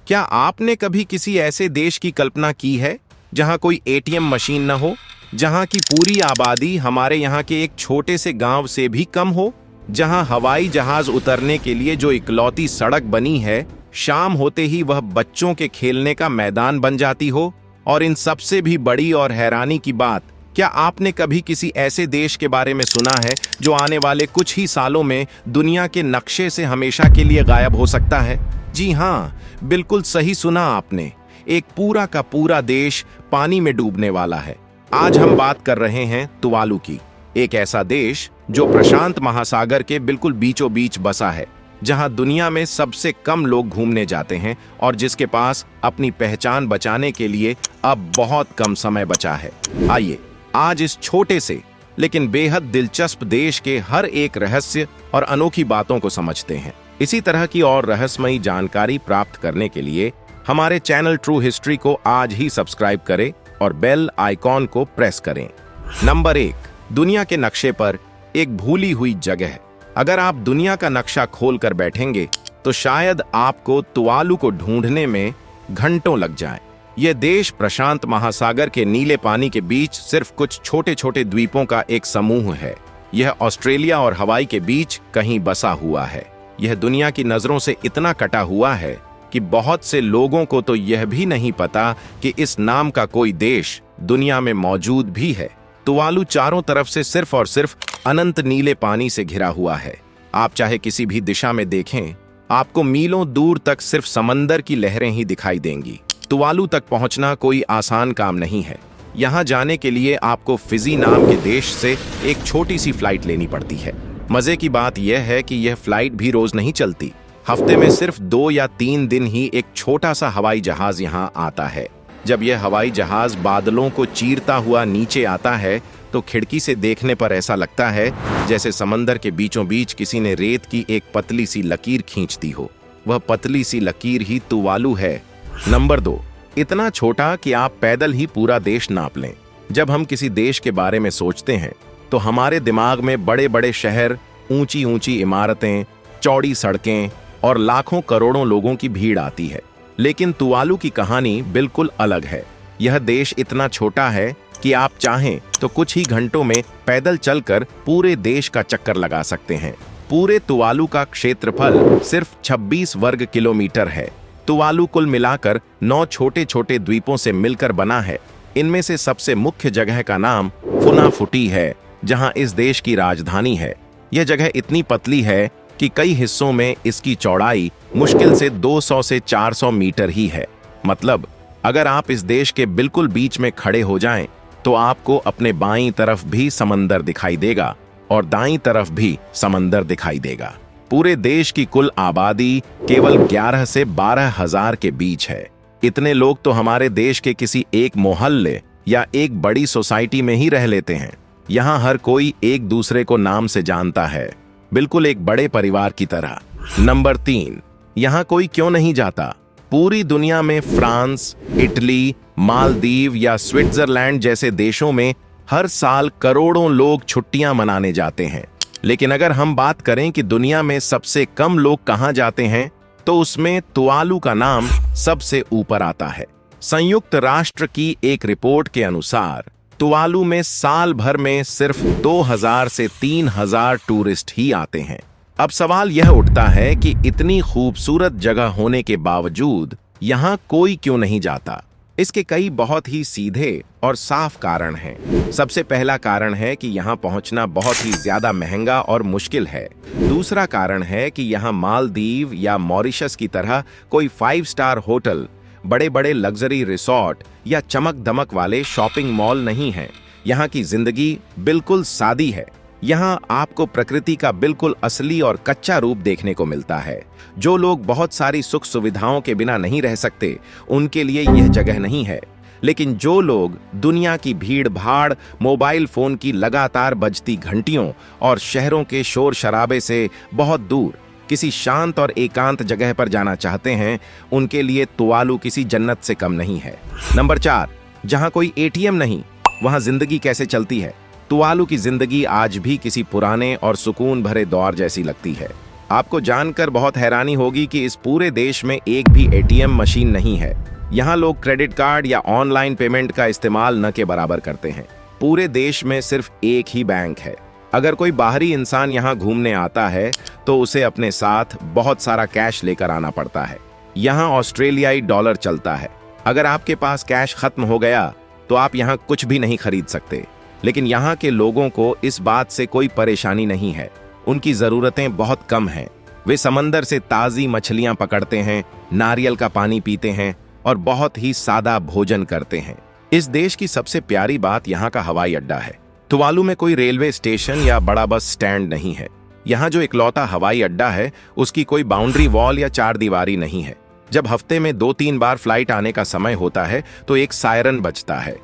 क्या आपने कभी किसी ऐसे देश की कल्पना की है जहां कोई एटीएम मशीन न हो, जहां की पूरी आबादी हमारे यहाँ के एक छोटे से गांव से भी कम हो, जहां हवाई जहाज उतरने के लिए जो इकलौती सड़क बनी है, शाम होते ही वह बच्चों के खेलने का मैदान बन जाती हो? और इन सबसे भी बड़ी और हैरानी की बात, क्या आपने कभी किसी ऐसे देश के बारे में सुना है जो आने वाले कुछ ही सालों में दुनिया के नक्शे से हमेशा के लिए गायब हो सकता है? जी हाँ, बिल्कुल सही सुना आपने। एक पूरा का पूरा देश पानी में डूबने वाला है। आज हम बात कर रहे हैं तुवालू की, एक ऐसा देश जो प्रशांत महासागर के बिल्कुल बीचों बीच बसा है, जहां दुनिया में सबसे कम लोग घूमने जाते हैं और जिसके पास अपनी पहचान बचाने के लिए अब बहुत कम समय बचा है। आइए आज इस छोटे से लेकिन बेहद दिलचस्प देश के हर एक रहस्य और अनोखी बातों को समझते हैं। इसी तरह की और रहस्यमयी जानकारी प्राप्त करने के लिए हमारे चैनल ट्रू हिस्ट्री को आज ही सब्सक्राइब करें और बेल आइकॉन को प्रेस करें। नंबर 1, दुनिया के नक्शे पर एक भूली हुई जगह। अगर आप दुनिया का नक्शा खोल कर बैठेंगे तो शायद आपको तुवालू को ढूंढने में घंटों लग जाएं। यह देश प्रशांत महासागर के नीले पानी के बीच सिर्फ कुछ छोटे छोटे द्वीपों का एक समूह है। यह ऑस्ट्रेलिया और हवाई के बीच कहीं बसा हुआ है। यह दुनिया की नजरों से इतना कटा हुआ है कि बहुत से लोगों को तो यह भी नहीं पता कि इस नाम का कोई देश दुनिया में मौजूद भी है। तुवालू चारों तरफ से सिर्फ और सिर्फ अनंत नीले पानी से घिरा हुआ है। आप चाहे किसी भी दिशा में देखें, आपको मीलों दूर तक सिर्फ समंदर की लहरें ही दिखाई देंगी। तुवालू तक पहुंचना कोई आसान काम नहीं है। यहां जाने के लिए आपको फिजी नाम के देश से एक छोटी सी फ्लाइट लेनी पड़ती है। मजे की बात यह है कि यह फ्लाइट भी रोज नहीं चलती। हफ्ते में सिर्फ 2 या 3 दिन ही एक छोटा सा हवाई जहाज यहां आता है। जब यह हवाई जहाज बादलों को चीरता हुआ नीचे आता है तो खिड़की से देखने पर ऐसा लगता है जैसे समंदर के बीचों बीच किसी ने रेत की एक पतली सी लकीर खींच दी हो। वह पतली सी लकीर ही तुवालू है। नंबर 2, इतना छोटा कि आप पैदल ही पूरा देश नाप लें। जब हम किसी देश के बारे में सोचते हैं तो हमारे दिमाग में बड़े बड़े शहर, ऊंची ऊंची इमारतें, चौड़ी सड़कें और लाखों करोड़ों लोगों की भीड़ आती है। लेकिन तुवालू की कहानी बिल्कुल अलग है। यह देश इतना छोटा है कि आप चाहें तो कुछ ही घंटों में पैदल चलकर पूरे देश का चक्कर लगा सकते हैं। पूरे तुवालू का क्षेत्रफल सिर्फ 26 वर्ग किलोमीटर है। तुवालू कुल मिलाकर 9 छोटे छोटे द्वीपों से मिलकर बना है। इनमें से सबसे मुख्य जगह का नाम फुनाफुटी है, जहां इस देश की राजधानी है। यह जगह इतनी पतली है कि कई हिस्सों में इसकी चौड़ाई मुश्किल से 200 से 400 मीटर ही है। मतलब अगर आप इस देश के बिल्कुल बीच में खड़े हो जाएं, तो आपको अपने बाईं तरफ भी समंदर दिखाई देगा और दाईं तरफ भी समंदर दिखाई देगा। पूरे देश की कुल आबादी केवल 11 से 12 हजार के बीच है। इतने लोग तो हमारे देश के किसी एक मोहल्ले या एक बड़ी सोसाइटी में ही रह लेते हैं। यहाँ हर कोई एक दूसरे को नाम से जानता है, बिल्कुल एक बड़े परिवार की तरह। नंबर 3, यहाँ कोई क्यों नहीं जाता? पूरी दुनिया में फ्रांस, इटली, मालदीव या स्विट्जरलैंड जैसे देशों में हर साल करोड़ों लोग छुट्टियां मनाने जाते हैं। लेकिन अगर हम बात करें कि दुनिया में सबसे कम लोग कहां जाते हैं, तो उसमें तुवालू का नाम सबसे ऊपर आता है। संयुक्त राष्ट्र की एक रिपोर्ट के अनुसार तुवालू में साल भर में सिर्फ 2000 से 3000 टूरिस्ट ही आते हैं। अब सवाल यह उठता है कि इतनी खूबसूरत जगह होने के बावजूद यहाँ कोई क्यों नहीं जाता? इसके कई बहुत ही सीधे और साफ कारण हैं। सबसे पहला कारण है कि यहाँ पहुँचना बहुत ही ज्यादा महंगा और मुश्किल है। दूसरा कारण है कि यहाँ मालदीव या मॉरिशस की तरह कोई 5 स्टार होटल, बड़े बड़े लग्जरी रिसोर्ट या चमक दमक वाले शॉपिंग मॉल नहीं हैं। यहाँ की जिंदगी बिल्कुल सादी है। यहाँ आपको प्रकृति का बिल्कुल असली और कच्चा रूप देखने को मिलता है। जो लोग बहुत सारी सुख सुविधाओं के बिना नहीं रह सकते, उनके लिए यह जगह नहीं है। लेकिन जो लोग दुनिया की भीड़ भाड़, मोबाइल फोन की लगातार बजती घंटियों और शहरों के शोर शराबे से बहुत दूर किसी शांत और एकांत जगह पर जाना चाहते हैं, उनके लिए तुवालू किसी जन्नत से कम नहीं है। नंबर 4, जहां कोई एटीएम नहीं, वहां जिंदगी कैसे चलती है? तुवालू की जिंदगी आज भी किसी पुराने और सुकून भरे दौर जैसी लगती है। आपको जानकर बहुत हैरानी होगी कि इस पूरे देश में एक भी एटीएम मशीन नहीं है। यहाँ लोग क्रेडिट कार्ड या ऑनलाइन पेमेंट का इस्तेमाल न के बराबर करते हैं। पूरे देश में सिर्फ एक ही बैंक है। अगर कोई बाहरी इंसान यहाँ घूमने आता है तो उसे अपने साथ बहुत सारा कैश लेकर आना पड़ता है। यहाँ ऑस्ट्रेलियाई डॉलर चलता है। अगर आपके पास कैश खत्म हो गया तो आप यहाँ कुछ भी नहीं खरीद सकते। लेकिन यहाँ के लोगों को इस बात से कोई परेशानी नहीं है। उनकी जरूरतें बहुत कम हैं। वे समंदर से ताजी मछलियां पकड़ते हैं, नारियल का पानी पीते हैं और बहुत ही सादा भोजन करते हैं। इस देश की सबसे प्यारी बात यहाँ का हवाई अड्डा है। तुवालू में कोई रेलवे स्टेशन या बड़ा बस स्टैंड नहीं है। यहाँ जो इकलौता हवाई अड्डा है उसकी कोई बाउंड्री वॉल या चार दीवारी नहीं है। जब हफ्ते में 2-3 बार फ्लाइट आने का समय होता है तो एक सायरन बजता है।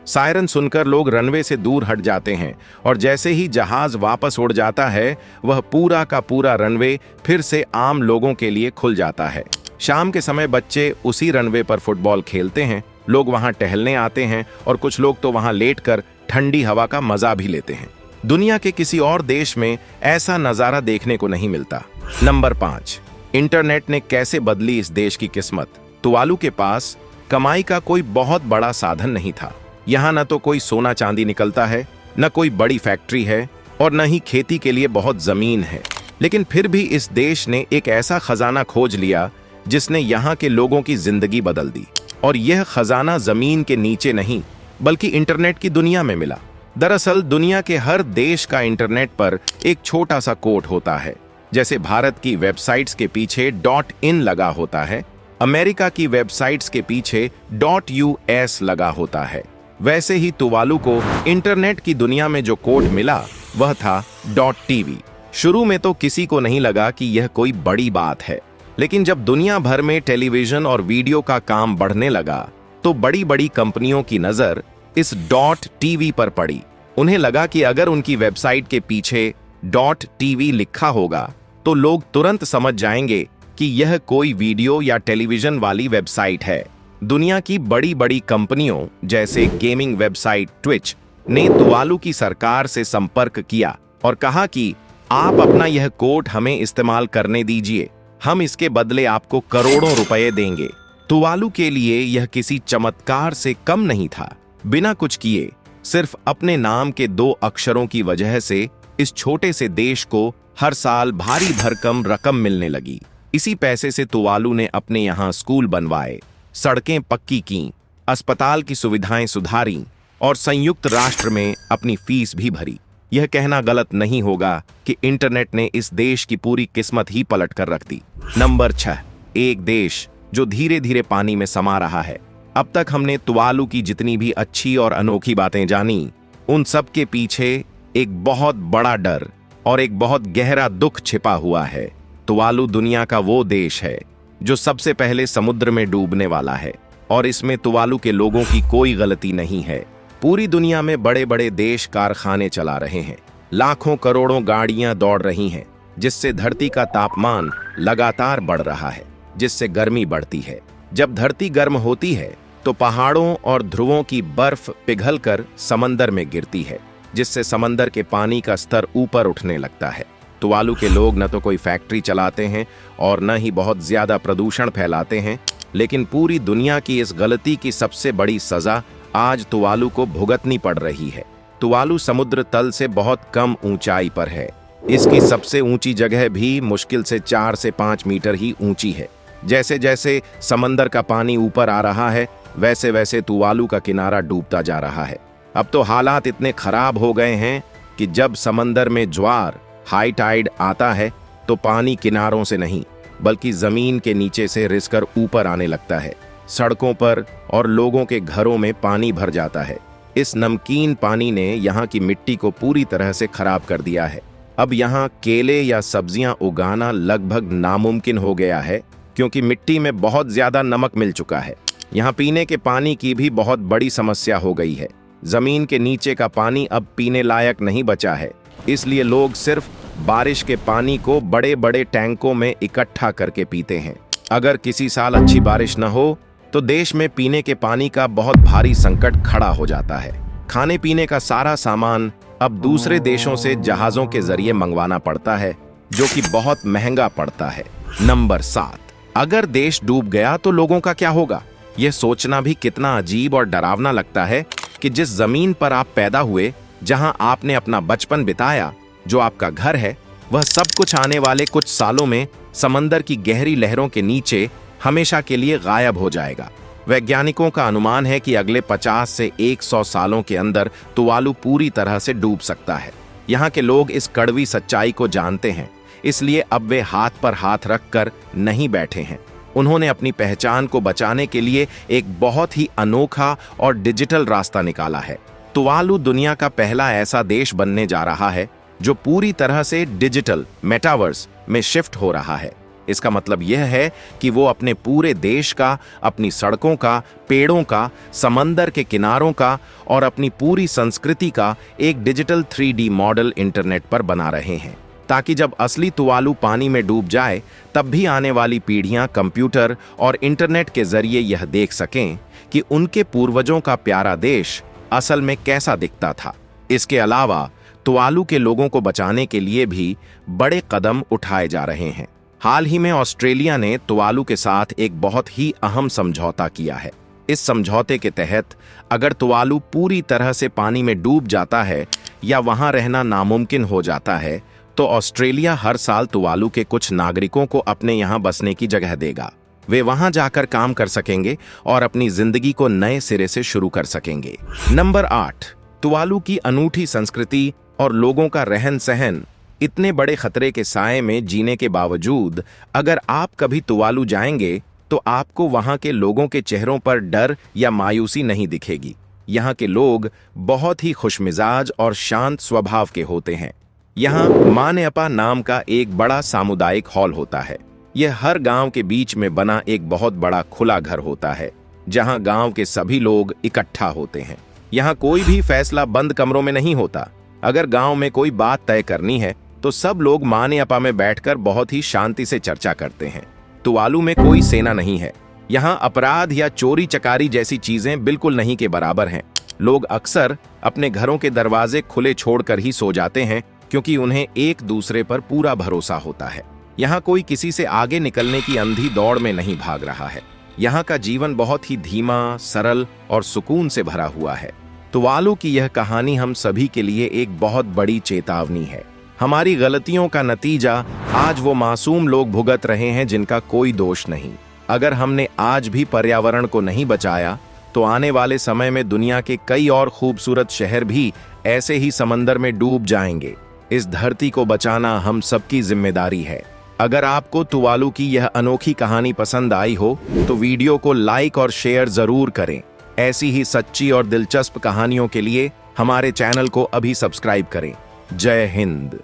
सायरन सुनकर लोग रनवे से दूर हट जाते हैं और जैसे ही जहाज वापस उड़ जाता है वह पूरा का पूरा रनवे फिर से आम लोगों के लिए खुल जाता है। शाम के समय बच्चे उसी रनवे पर फुटबॉल खेलते हैं। लोग वहां टहलने आते हैं और कुछ लोग तो वहां लेटकर ठंडी हवा का मजा भी लेते हैं। दुनिया के किसी और देश में ऐसा नजारा देखने को नहीं मिलता। नंबर 5, इंटरनेट ने कैसे बदली इस देश की किस्मत। तुवालू के पास कमाई का कोई बहुत बड़ा साधन नहीं था। यहाँ न तो कोई सोना चांदी निकलता है, न कोई बड़ी फैक्ट्री है और न ही खेती के लिए बहुत जमीन है। लेकिन फिर भी इस देश ने एक ऐसा खजाना खोज लिया जिसने यहाँ के लोगों की जिंदगी बदल दी। और यह खजाना जमीन के नीचे नहीं बल्कि इंटरनेट की दुनिया में मिला। दरअसल दुनिया के हर देश का इंटरनेट पर एक छोटा सा कोड होता है। जैसे भारत की वेबसाइट्स के पीछे .in लगा होता है, अमेरिका की वेबसाइट्स के पीछे .us लगा होता है। वैसे ही तुवालू को इंटरनेट की दुनिया में जो कोड मिला वह था .tv। शुरू में तो किसी को नहीं लगा कि यह कोई बड़ी बात है, लेकिन जब दुनिया भर में टेलीविजन और वीडियो का काम बढ़ने लगा तो बड़ी बड़ी कंपनियों की नजर इस .tv पर पड़ी। उन्हें लगा कि अगर उनकी वेबसाइट के पीछे .tv लिखा होगा तो लोग तुरंत समझ जाएंगे कि यह कोई वीडियो या टेलीविजन वाली वेबसाइट है। दुनिया की बड़ी बड़ी कंपनियों जैसे गेमिंग वेबसाइट ट्विच ने तुवालू की सरकार से संपर्क किया और कहा कि आप अपना यह कोड हमें इस्तेमाल करने दीजिए, हम इसके बदले आपको करोड़ों रुपए देंगे। तुवालू के लिए यह किसी चमत्कार से कम नहीं था। बिना कुछ किए, सिर्फ अपने नाम के 2 अक्षरों की वजह से इस छोटे से देश को हर साल भारी भरकम रकम मिलने लगी। इसी पैसे से तुवालू ने अपने यहाँ स्कूल बनवाए, सड़कें पक्की की, अस्पताल की सुविधाएं सुधारी और संयुक्त राष्ट्र में अपनी फीस भी भरी। यह कहना गलत नहीं होगा कि इंटरनेट ने इस देश की पूरी किस्मत ही पलट कर रख दी। नंबर 6, एक देश जो धीरे धीरे पानी में समा रहा है। अब तक हमने तुवालू की जितनी भी अच्छी और अनोखी बातें जानी, उन सब के पीछे एक बहुत बड़ा डर और एक बहुत गहरा दुख छिपा हुआ है। तुवालू दुनिया का वो देश है जो सबसे पहले समुद्र में डूबने वाला है और इसमें तुवालू के लोगों की कोई गलती नहीं है। पूरी दुनिया में बड़े बड़े देश कारखाने चला रहे हैं, लाखों करोड़ों गाड़ियां दौड़ रही हैं, जिससे धरती का तापमान लगातार बढ़ रहा है, जिससे गर्मी बढ़ती है। जब धरती गर्म होती है तो पहाड़ों और ध्रुवों की बर्फ पिघलकर समंदर में गिरती है, जिससे समंदर के पानी का स्तर ऊपर उठने लगता है। तुवालू के लोग न तो कोई फैक्ट्री चलाते हैं और न ही बहुत ज्यादा प्रदूषण फैलाते हैं, लेकिन पूरी दुनिया की इस गलती की सबसे बड़ी सजा आज तुवालू को भुगतनी पड़ रही है। तुवालू समुद्र तल से बहुत कम ऊंचाई पर है। इसकी सबसे ऊंची जगह भी मुश्किल से 4 से 5 मीटर ही ऊंची है। जैसे जैसे समंदर का पानी ऊपर आ रहा है, वैसे वैसे तुवालू का किनारा डूबता जा रहा है। अब तो हालात इतने खराब हो गए हैं कि जब समंदर में ज्वार हाई टाइड आता है तो पानी किनारों से नहीं बल्कि जमीन के नीचे से रिसकर ऊपर आने लगता है। सड़कों पर और लोगों के घरों में पानी भर जाता है। इस नमकीन पानी ने यहाँ की मिट्टी को पूरी तरह से खराब कर दिया है। अब यहाँ केले या सब्जियां उगाना लगभग नामुमकिन हो गया है, क्योंकि मिट्टी में बहुत ज्यादा नमक मिल चुका है। यहाँ पीने के पानी की भी बहुत बड़ी समस्या हो गई है। जमीन के नीचे का पानी अब पीने लायक नहीं बचा है, इसलिए लोग सिर्फ बारिश के पानी को बड़े बड़े टैंकों में इकट्ठा करके पीते हैं। अगर किसी साल अच्छी बारिश न हो तो देश में पीने के पानी का बहुत भारी संकट खड़ा हो जाता है। खाने पीने का सारा सामान अब दूसरे देशों से जहाजों के जरिए मंगवाना पड़ता है, जो कि बहुत महंगा पड़ता है। नंबर 7, अगर देश डूब गया तो लोगों का क्या होगा? यह सोचना भी कितना अजीब और डरावना लगता है कि जिस जमीन पर आप पैदा हुए, जहां आपने अपना बचपन बिताया, जो आपका घर है, वह सब कुछ आने वाले कुछ सालों में समंदर की गहरी लहरों के नीचे हमेशा के लिए गायब हो जाएगा। वैज्ञानिकों का अनुमान है कि अगले 50 से 100 सालों के अंदर तुवालू पूरी तरह से डूब सकता है। यहाँ के लोग इस कड़वी सच्चाई को जानते हैं, इसलिए अब वे हाथ पर हाथ रखकर नहीं बैठे हैं। उन्होंने अपनी पहचान को बचाने के लिए एक बहुत ही अनोखा और डिजिटल रास्ता निकाला है। तुवालू दुनिया का पहला ऐसा देश बनने जा रहा है जो पूरी तरह से डिजिटल मेटावर्स में शिफ्ट हो रहा है। इसका मतलब यह है कि वो अपने पूरे देश का, अपनी सड़कों का, पेड़ों का, समंदर के किनारों का और अपनी पूरी संस्कृति का एक डिजिटल 3D मॉडल इंटरनेट पर बना रहे हैं, ताकि जब असली तुवालू पानी में डूब जाए तब भी आने वाली पीढ़ियां कंप्यूटर और इंटरनेट के जरिए यह देख सकें कि उनके पूर्वजों का प्यारा देश असल में कैसा दिखता था। इसके अलावा तुवालू के लोगों को बचाने के लिए भी बड़े कदम उठाए जा रहे हैं। हाल ही में ऑस्ट्रेलिया ने तुवालू के साथ एक बहुत ही अहम समझौता किया है। इस समझौते के तहत अगर तुवालू पूरी तरह से पानी में डूब जाता है या वहां रहना नामुमकिन हो जाता है, तो ऑस्ट्रेलिया हर साल तुवालू के कुछ नागरिकों को अपने यहां बसने की जगह देगा। वे वहां जाकर काम कर सकेंगे और अपनी जिंदगी को नए सिरे से शुरू कर सकेंगे। नंबर 8, तुवालू की अनूठी संस्कृति और लोगों का रहन सहन। इतने बड़े खतरे के साए में जीने के बावजूद अगर आप कभी तुवालू जाएंगे तो आपको वहां के लोगों के चेहरों पर डर या मायूसी नहीं दिखेगी। यहाँ के लोग बहुत ही खुशमिजाज और शांत स्वभाव के होते हैं। यहाँ मानेअपा नाम का एक बड़ा सामुदायिक हॉल होता है। यह हर गांव के बीच में बना एक बहुत बड़ा खुला घर होता है, जहां गांव के सभी लोग इकट्ठा होते हैं। यहाँ कोई भी फैसला बंद कमरों में नहीं होता। अगर गांव में कोई बात तय करनी है तो सब लोग मानेअपा में बैठकर बहुत ही शांति से चर्चा करते हैं। तुवालू में कोई सेना नहीं है। यहाँ अपराध या चोरी चकारी जैसी चीजें बिल्कुल नहीं के बराबर हैं। लोग अक्सर अपने घरों के दरवाजे खुले छोड़कर ही सो जाते हैं, क्योंकि उन्हें एक दूसरे पर पूरा भरोसा होता है। यहाँ कोई किसी से आगे निकलने की अंधी दौड़ में नहीं भाग रहा है। यहाँ का जीवन बहुत ही धीमा, सरल और सुकून से भरा हुआ है। तुवालू की यह कहानी हम सभी के लिए एक बहुत बड़ी चेतावनी है। हमारी गलतियों का नतीजा आज वो मासूम लोग भुगत रहे हैं जिनका कोई दोष नहीं। अगर हमने आज भी पर्यावरण को नहीं बचाया तो आने वाले समय में दुनिया के कई और खूबसूरत शहर भी ऐसे ही समंदर में डूब जाएंगे। इस धरती को बचाना हम सबकी जिम्मेदारी है। अगर आपको तुवालू की यह अनोखी कहानी पसंद आई हो तो वीडियो को लाइक और शेयर जरूर करें। ऐसी ही सच्ची और दिलचस्प कहानियों के लिए हमारे चैनल को अभी सब्सक्राइब करें। जय हिंद।